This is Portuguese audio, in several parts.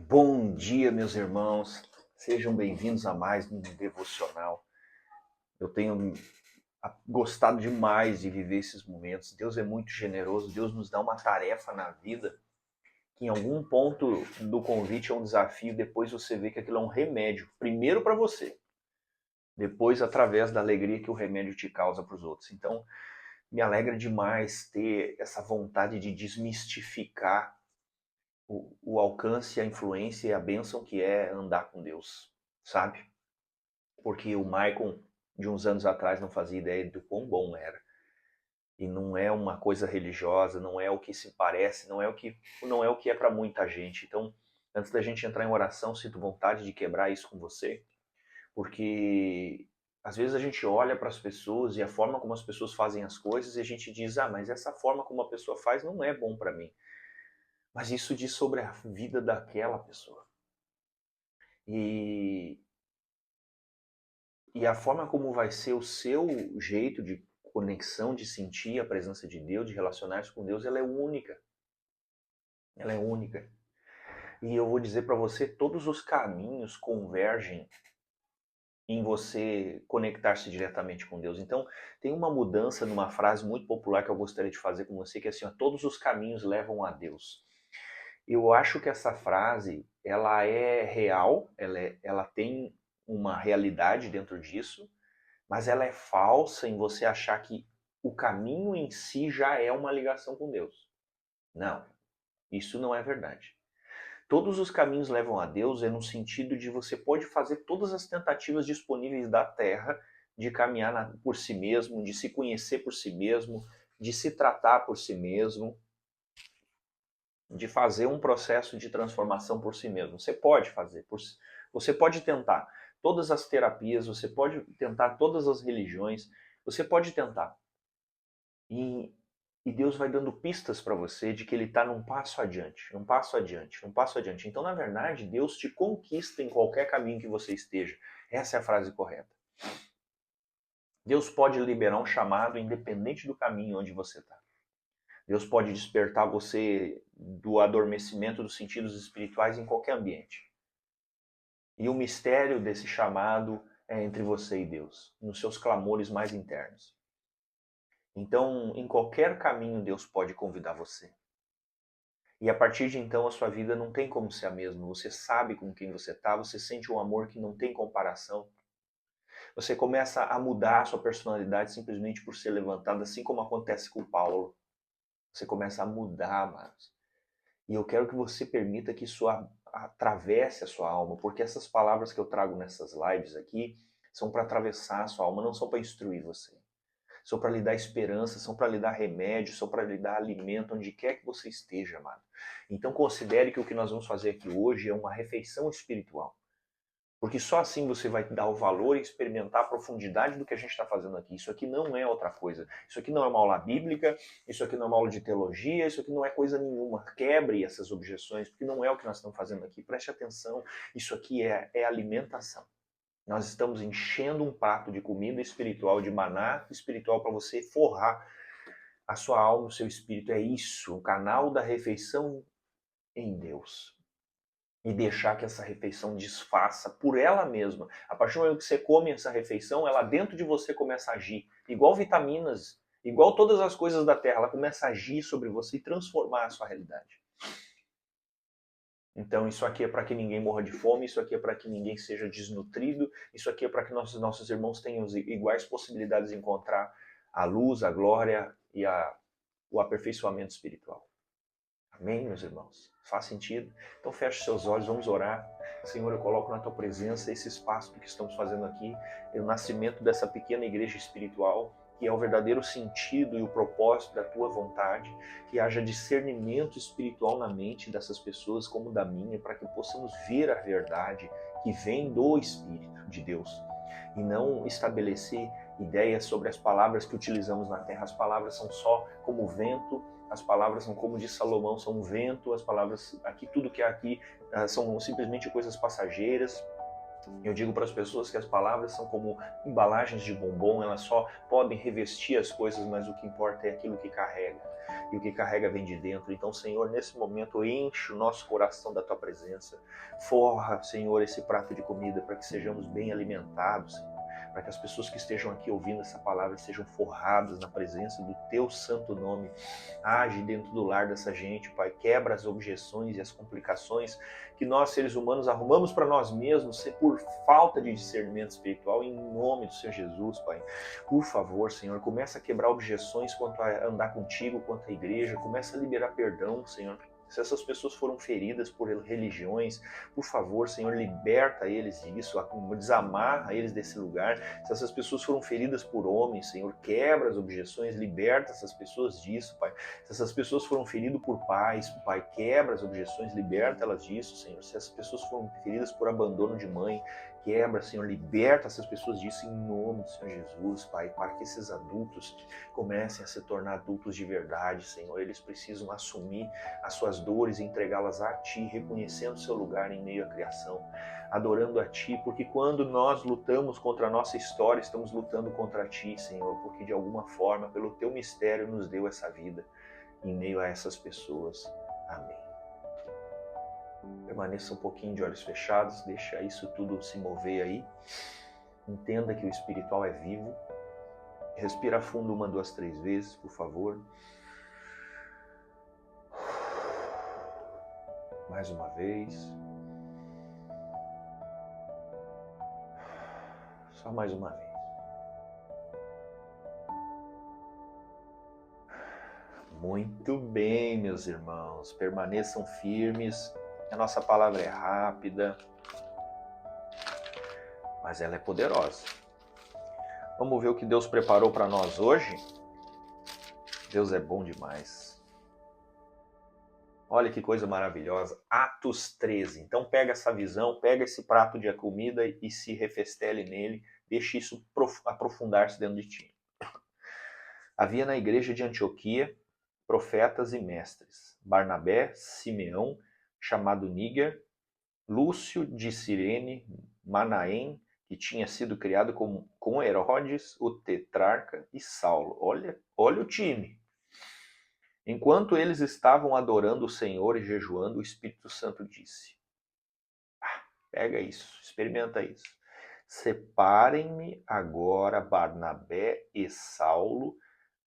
Bom dia, meus irmãos. Sejam bem-vindos a mais um devocional. Eu tenho gostado demais de viver esses momentos. Deus é muito generoso. Deus nos dá uma tarefa na vida que em algum ponto do convite é um desafio. Depois você vê que aquilo é um remédio. Primeiro para você, depois através da alegria que o remédio te causa para os outros. Então, me alegra demais ter essa vontade de desmistificar o alcance, a influência e a bênção que é andar com Deus, sabe? Porque o Maicon, de uns anos atrás, não fazia ideia do quão bom era. E não é uma coisa religiosa, não é o que se parece, não é o que é para muita gente. Então, antes da gente entrar em oração, sinto vontade de quebrar isso com você, porque às vezes a gente olha para as pessoas e a forma como as pessoas fazem as coisas e a gente diz: "Ah, mas essa forma como a pessoa faz não é bom para mim". Mas isso diz sobre a vida daquela pessoa. E E a forma como vai ser o seu jeito de conexão, de sentir a presença de Deus, de relacionar-se com Deus, ela é única. Ela é única. E eu vou dizer para você, todos os caminhos convergem em você conectar-se diretamente com Deus. Então, tem uma mudança numa frase muito popular que eu gostaria de fazer com você, que é assim, ó, todos os caminhos levam a Deus. Eu acho que essa frase, ela é real, ela tem uma realidade dentro disso, mas ela é falsa em você achar que o caminho em si já é uma ligação com Deus. Não, isso não é verdade. Todos os caminhos levam a Deus é no sentido de você pode fazer todas as tentativas disponíveis da terra de caminhar por si mesmo, de se conhecer por si mesmo, de se tratar por si mesmo, de fazer um processo de transformação por si mesmo. Você pode fazer, você pode tentar todas as terapias, você pode tentar todas as religiões, você pode tentar. E, e Deus vai dando pistas para você de que Ele está num passo adiante, um passo adiante, um passo adiante. Então, na verdade, Deus te conquista em qualquer caminho que você esteja. Essa é a frase correta. Deus pode liberar um chamado independente do caminho onde você está. Deus pode despertar você do adormecimento dos sentidos espirituais em qualquer ambiente. E o mistério desse chamado é entre você e Deus, nos seus clamores mais internos. Então, em qualquer caminho, Deus pode convidar você. E a partir de então, a sua vida não tem como ser a mesma. Você sabe com quem você está, você sente um amor que não tem comparação. Você começa a mudar a sua personalidade simplesmente por ser levantado, assim como acontece com Paulo. Você começa a mudar, amados. E eu quero que você permita que isso atravesse a sua alma, porque essas palavras que eu trago nessas lives aqui são para atravessar a sua alma, não são para instruir você. São para lhe dar esperança, são para lhe dar remédio, são para lhe dar alimento onde quer que você esteja, amado. Então considere que o que nós vamos fazer aqui hoje é uma refeição espiritual. Porque só assim você vai dar o valor e experimentar a profundidade do que a gente está fazendo aqui. Isso aqui não é outra coisa. Isso aqui não é uma aula bíblica, isso aqui não é uma aula de teologia, isso aqui não é coisa nenhuma. Quebre essas objeções, porque não é o que nós estamos fazendo aqui. Preste atenção, isso aqui é alimentação. Nós estamos enchendo um prato de comida espiritual, de maná espiritual para você forrar a sua alma, o seu espírito. É isso, o canal da refeição em Deus. E deixar que essa refeição desfaça por ela mesma. A partir do momento que você come essa refeição, ela dentro de você começa a agir. Igual vitaminas, igual todas as coisas da terra, ela começa a agir sobre você e transformar a sua realidade. Então isso aqui é para que ninguém morra de fome, isso aqui é para que ninguém seja desnutrido, isso aqui é para que nossos irmãos tenham iguais possibilidades de encontrar a luz, a glória e o aperfeiçoamento espiritual. Amém, meus irmãos? Faz sentido? Então feche seus olhos, vamos orar. Senhor, eu coloco na tua presença esse espaço do que estamos fazendo aqui, o nascimento dessa pequena igreja espiritual, que é o verdadeiro sentido e o propósito da tua vontade, que haja discernimento espiritual na mente dessas pessoas como da minha, para que possamos ver a verdade que vem do Espírito de Deus e não estabelecer ideias sobre as palavras que utilizamos na terra. As palavras são só como vento, as palavras são como diz Salomão, são vento, as palavras aqui, tudo que é aqui são simplesmente coisas passageiras. Eu digo para as pessoas que as palavras são como embalagens de bombom, elas só podem revestir as coisas, mas o que importa é aquilo que carrega. E o que carrega vem de dentro. Então, Senhor, nesse momento, enche o nosso coração da Tua presença. Forra, Senhor, esse prato de comida para que sejamos bem alimentados, Senhor. Para que as pessoas que estejam aqui ouvindo essa palavra sejam forradas na presença do Teu santo nome. Age dentro do lar dessa gente, Pai. Quebra as objeções e as complicações que nós, seres humanos, arrumamos para nós mesmos por falta de discernimento espiritual, em nome do Senhor Jesus, Pai. Por favor, Senhor, começa a quebrar objeções quanto a andar contigo, quanto à igreja, começa a liberar perdão, Senhor. Se essas pessoas foram feridas por religiões, por favor, Senhor, liberta eles disso, desamarra eles desse lugar. Se essas pessoas foram feridas por homens, Senhor, quebra as objeções, liberta essas pessoas disso, Pai. Se essas pessoas foram feridas por pais, Pai, quebra as objeções, liberta elas disso, Senhor. Se essas pessoas foram feridas por abandono de mãe, quebra, Senhor, liberta essas pessoas disso em nome do Senhor Jesus, Pai, para que esses adultos comecem a se tornar adultos de verdade, Senhor. Eles precisam assumir as suas dores e entregá-las a Ti, reconhecendo seu lugar em meio à criação, adorando a Ti, porque quando nós lutamos contra a nossa história, estamos lutando contra Ti, Senhor, porque de alguma forma, pelo Teu mistério, nos deu essa vida em meio a essas pessoas. Amém. Permaneça um pouquinho de olhos fechados, deixa isso tudo se mover aí. Entenda que o espiritual é vivo. Respira fundo 1, 2, 3 vezes, por favor. Mais uma vez. Só mais uma vez. Muito bem, meus irmãos. Permaneçam firmes. A nossa palavra é rápida, mas ela é poderosa. Vamos ver o que Deus preparou para nós hoje? Deus é bom demais. Olha que coisa maravilhosa. Atos 13. Então pega essa visão, pega esse prato de comida e se refestele nele. Deixe isso aprofundar-se dentro de ti. Havia na igreja de Antioquia profetas e mestres. Barnabé, Simeão, chamado Níger, Lúcio de Cirene, Manaém, que tinha sido criado com Herodes, o tetrarca, e Saulo. Olha o time. Enquanto eles estavam adorando o Senhor e jejuando, o Espírito Santo disse: pega isso, experimenta isso. Separem-me agora Barnabé e Saulo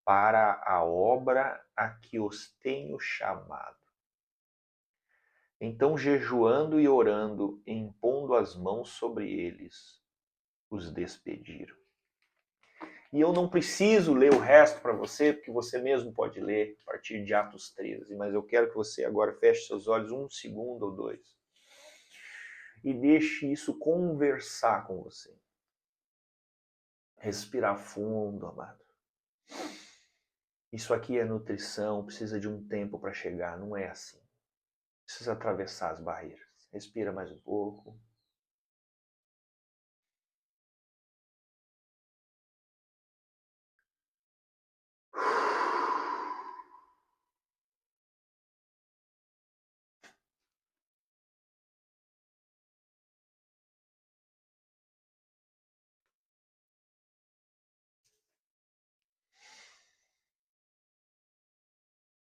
para a obra a que os tenho chamado. Então, jejuando e orando, impondo as mãos sobre eles, os despediram. E eu não preciso ler o resto para você, porque você mesmo pode ler a partir de Atos 13, mas eu quero que você agora feche seus olhos 1 segundo ou 2 e deixe isso conversar com você. Respirar fundo, amado. Isso aqui é nutrição, precisa de um tempo para chegar, não é assim. Precisa atravessar as barreiras. Respira mais um pouco.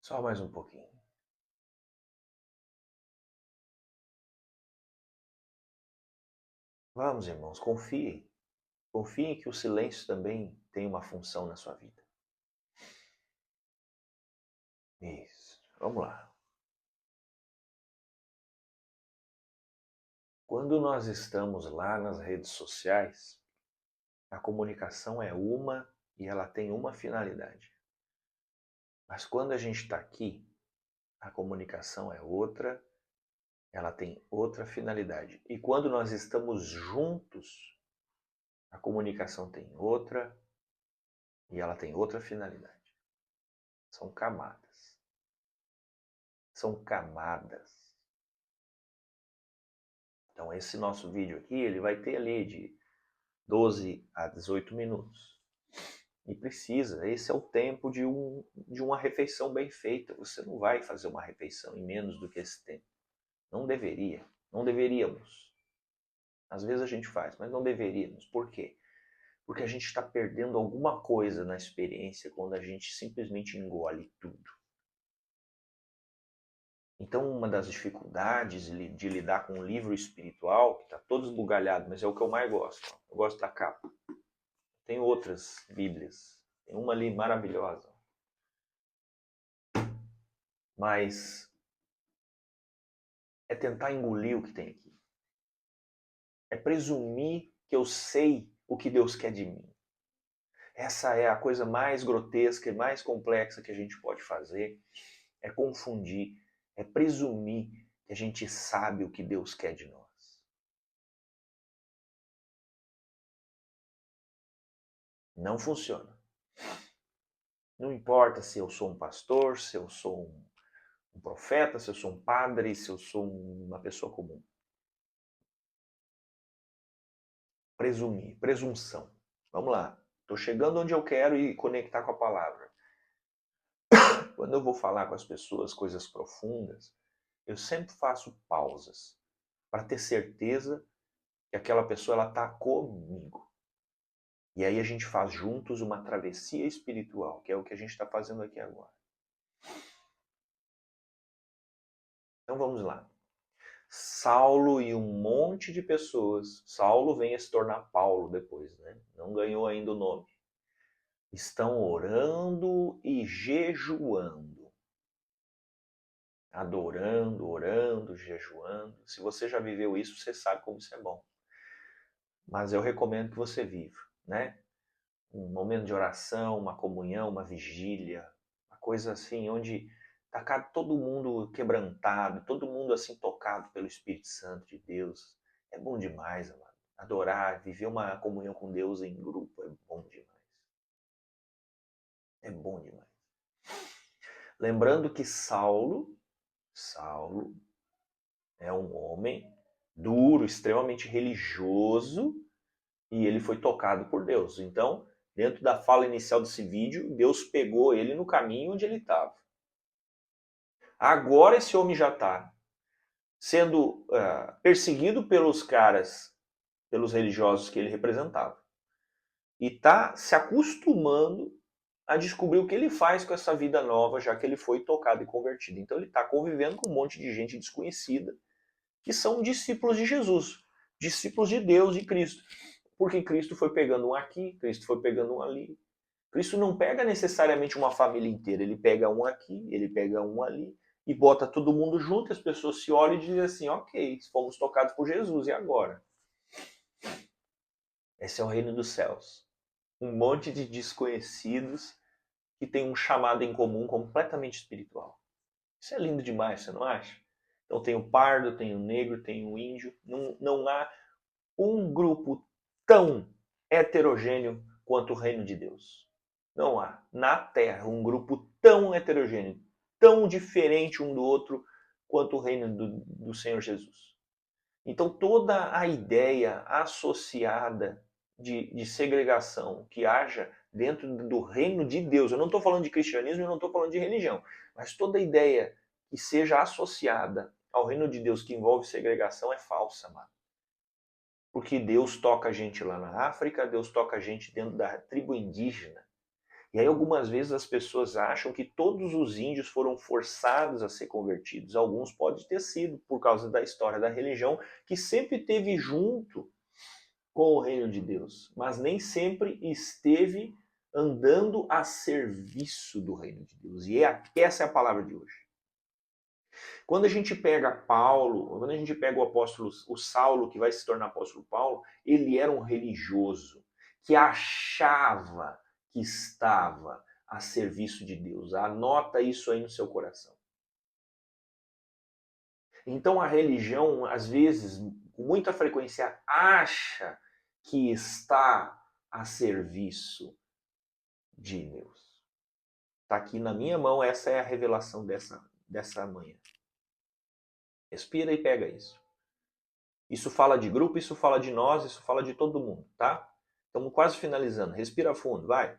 Só mais um pouquinho. Vamos, irmãos, confiem. Confiem que o silêncio também tem uma função na sua vida. Isso. Vamos lá. Quando nós estamos lá nas redes sociais, a comunicação é uma e ela tem uma finalidade. Mas quando a gente está aqui, a comunicação é outra, ela tem outra finalidade. E quando nós estamos juntos, a comunicação tem outra e ela tem outra finalidade. São camadas. São camadas. Então esse nosso vídeo aqui, ele vai ter ali de 12 a 18 minutos. E precisa, esse é o tempo de uma refeição bem feita. Você não vai fazer uma refeição em menos do que esse tempo. Não deveria, não deveríamos. Às vezes a gente faz, mas não deveríamos. Por quê? Porque a gente está perdendo alguma coisa na experiência quando a gente simplesmente engole tudo. Então, uma das dificuldades de lidar com um livro espiritual, que está todo esbugalhado, mas é o que eu mais gosto. Eu gosto da capa. Tem outras Bíblias. Tem uma ali maravilhosa. Mas é tentar engolir o que tem aqui. É presumir que eu sei o que Deus quer de mim. Essa é a coisa mais grotesca e mais complexa que a gente pode fazer. É confundir, é presumir que a gente sabe o que Deus quer de nós. Não funciona. Não importa se eu sou um pastor, se eu sou um profeta, se eu sou um padre, se eu sou uma pessoa comum. Presumir, presunção. Vamos lá. Estou chegando onde eu quero e conectar com a palavra. Quando eu vou falar com as pessoas coisas profundas, eu sempre faço pausas para ter certeza que aquela pessoa está comigo. E aí a gente faz juntos uma travessia espiritual, que é o que a gente está fazendo aqui agora. Então vamos lá. Saulo e um monte de pessoas, Saulo vem a se tornar Paulo depois, né? Não ganhou ainda o nome. Estão orando e jejuando. Adorando, orando, jejuando. Se você já viveu isso, você sabe como isso é bom. Mas eu recomendo que você viva, né? Um momento de oração, uma comunhão, uma vigília, uma coisa assim, onde está todo mundo quebrantado, todo mundo assim tocado pelo Espírito Santo de Deus. É bom demais, amado. Adorar, viver uma comunhão com Deus em grupo é bom demais. É bom demais. Lembrando que Saulo é um homem duro, extremamente religioso, e ele foi tocado por Deus. Então, dentro da fala inicial desse vídeo, Deus pegou ele no caminho onde ele estava. Agora esse homem já está sendo perseguido pelos caras, pelos religiosos que ele representava. E está se acostumando a descobrir o que ele faz com essa vida nova, já que ele foi tocado e convertido. Então ele está convivendo com um monte de gente desconhecida, que são discípulos de Jesus, discípulos de Deus e Cristo. Porque Cristo foi pegando um aqui, Cristo foi pegando um ali. Cristo não pega necessariamente uma família inteira, ele pega um aqui, ele pega um ali, e bota todo mundo junto, as pessoas se olham e dizem assim, ok, fomos tocados por Jesus, e agora? Esse é o reino dos céus. Um monte de desconhecidos que tem um chamado em comum completamente espiritual. Isso é lindo demais, você não acha? Então tem o pardo, tem o negro, tem o índio. Não há um grupo tão heterogêneo quanto o reino de Deus. Não há na Terra um grupo tão heterogêneo, tão diferente um do outro quanto o reino do Senhor Jesus. Então toda a ideia associada de segregação que haja dentro do reino de Deus, eu não estou falando de cristianismo, eu não estou falando de religião, mas toda ideia que seja associada ao reino de Deus que envolve segregação é falsa, mano. Porque Deus toca a gente lá na África, Deus toca a gente dentro da tribo indígena. E aí algumas vezes as pessoas acham que todos os índios foram forçados a ser convertidos. Alguns podem ter sido por causa da história da religião que sempre esteve junto com o reino de Deus, mas nem sempre esteve andando a serviço do reino de Deus. E essa é a palavra de hoje. Quando a gente pega Paulo, quando a gente pega o apóstolo, o Saulo, que vai se tornar apóstolo Paulo, ele era um religioso que achava que estava a serviço de Deus. Anota isso aí no seu coração. Então a religião, às vezes, com muita frequência, acha que está a serviço de Deus. Está aqui na minha mão, essa é a revelação dessa manhã. Respira e pega isso. Isso fala de grupo, isso fala de nós, isso fala de todo mundo, tá? Estamos quase finalizando. Respira fundo, vai.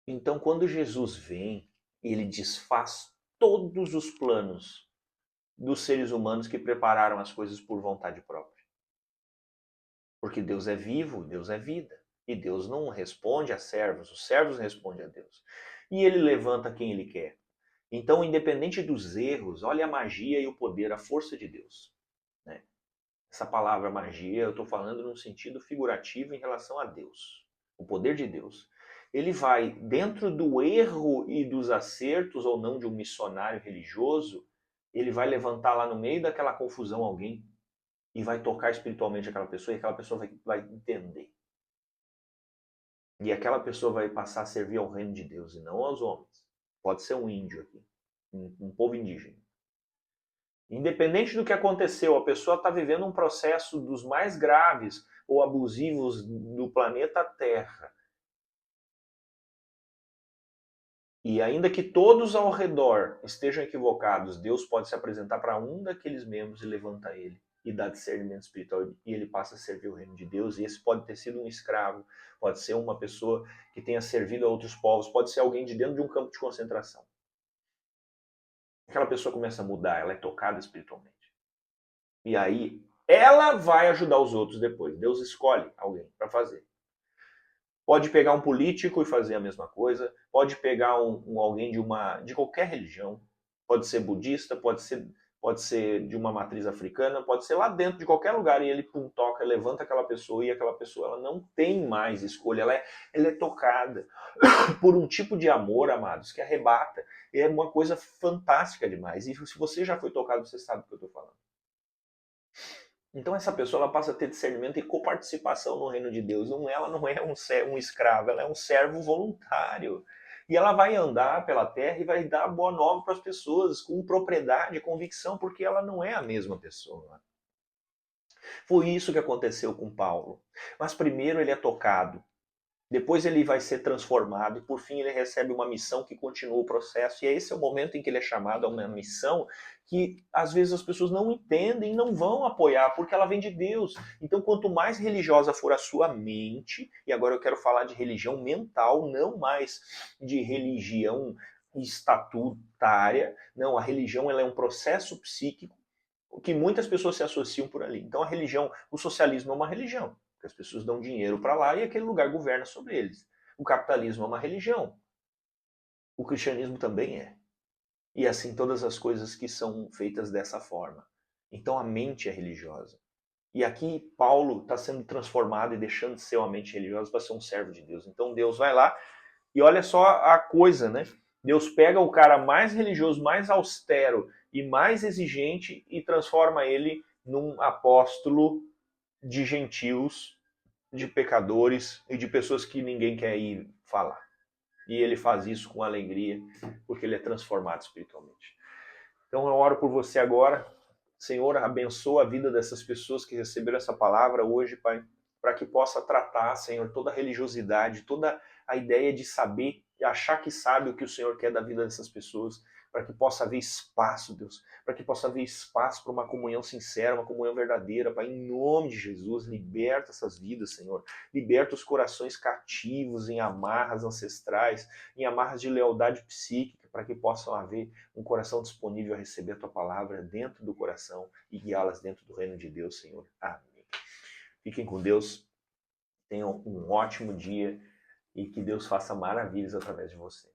Então, quando Jesus vem, ele desfaz todos os planos dos seres humanos que prepararam as coisas por vontade própria. Porque Deus é vivo, Deus é vida. E Deus não responde a servos, os servos respondem a Deus. E ele levanta quem ele quer. Então, independente dos erros, olha a magia e o poder, a força de Deus. Né? Essa palavra magia, eu estou falando num sentido figurativo em relação a Deus. O poder de Deus. Ele vai, dentro do erro e dos acertos ou não de um missionário religioso, ele vai levantar lá no meio daquela confusão alguém e vai tocar espiritualmente aquela pessoa e aquela pessoa vai entender. E aquela pessoa vai passar a servir ao reino de Deus e não aos homens. Pode ser um índio aqui, um povo indígena. Independente do que aconteceu, a pessoa está vivendo um processo dos mais graves ou abusivos do planeta Terra. E ainda que todos ao redor estejam equivocados, Deus pode se apresentar para um daqueles membros e levantar ele e dar discernimento espiritual e ele passa a servir o reino de Deus. E esse pode ter sido um escravo, pode ser uma pessoa que tenha servido a outros povos, pode ser alguém de dentro de um campo de concentração. Aquela pessoa começa a mudar, ela é tocada espiritualmente. E aí ela vai ajudar os outros depois. Deus escolhe alguém para fazer. Pode pegar um político e fazer a mesma coisa, pode pegar alguém de qualquer religião, pode ser budista, pode ser de uma matriz africana, pode ser lá dentro de qualquer lugar e ele toca, levanta aquela pessoa e aquela pessoa ela não tem mais escolha, ela é tocada por um tipo de amor, amados, que arrebata. É uma coisa fantástica demais. E se você já foi tocado, você sabe do que eu estou falando. Então essa pessoa ela passa a ter discernimento e coparticipação no reino de Deus. Ela não é um escravo, ela é um servo voluntário. E ela vai andar pela terra e vai dar boa nova para as pessoas com propriedade, convicção, porque ela não é a mesma pessoa. Foi isso que aconteceu com Paulo. Mas primeiro ele é tocado. Depois ele vai ser transformado e por fim ele recebe uma missão que continua o processo. E esse é o momento em que ele é chamado a uma missão que às vezes as pessoas não entendem, não vão apoiar, porque ela vem de Deus. Então quanto mais religiosa for a sua mente, e agora eu quero falar de religião mental, não mais de religião estatutária, não, a religião ela é um processo psíquico que muitas pessoas se associam por ali. Então a religião, o socialismo é uma religião. As pessoas dão dinheiro para lá e aquele lugar governa sobre eles. O capitalismo é uma religião. O cristianismo também é. E assim todas as coisas que são feitas dessa forma. Então a mente é religiosa. E aqui Paulo está sendo transformado e deixando de ser uma mente religiosa para ser um servo de Deus. Então Deus vai lá e olha só a coisa, né? Deus pega o cara mais religioso, mais austero e mais exigente e transforma ele num apóstolo de gentios, de pecadores e de pessoas que ninguém quer ir falar. E ele faz isso com alegria, porque ele é transformado espiritualmente. Então eu oro por você agora. Senhor, abençoa a vida dessas pessoas que receberam essa palavra hoje, Pai, para que possa tratar, Senhor, toda a religiosidade, toda a ideia de saber e achar que sabe o que o Senhor quer da vida dessas pessoas, para que possa haver espaço, Deus, para que possa haver espaço para uma comunhão sincera, uma comunhão verdadeira, Pai, em nome de Jesus, liberta essas vidas, Senhor, liberta os corações cativos em amarras ancestrais, em amarras de lealdade psíquica, para que possam haver um coração disponível a receber a Tua palavra dentro do coração e guiá-las dentro do reino de Deus, Senhor. Amém. Fiquem com Deus, tenham um ótimo dia e que Deus faça maravilhas através de você.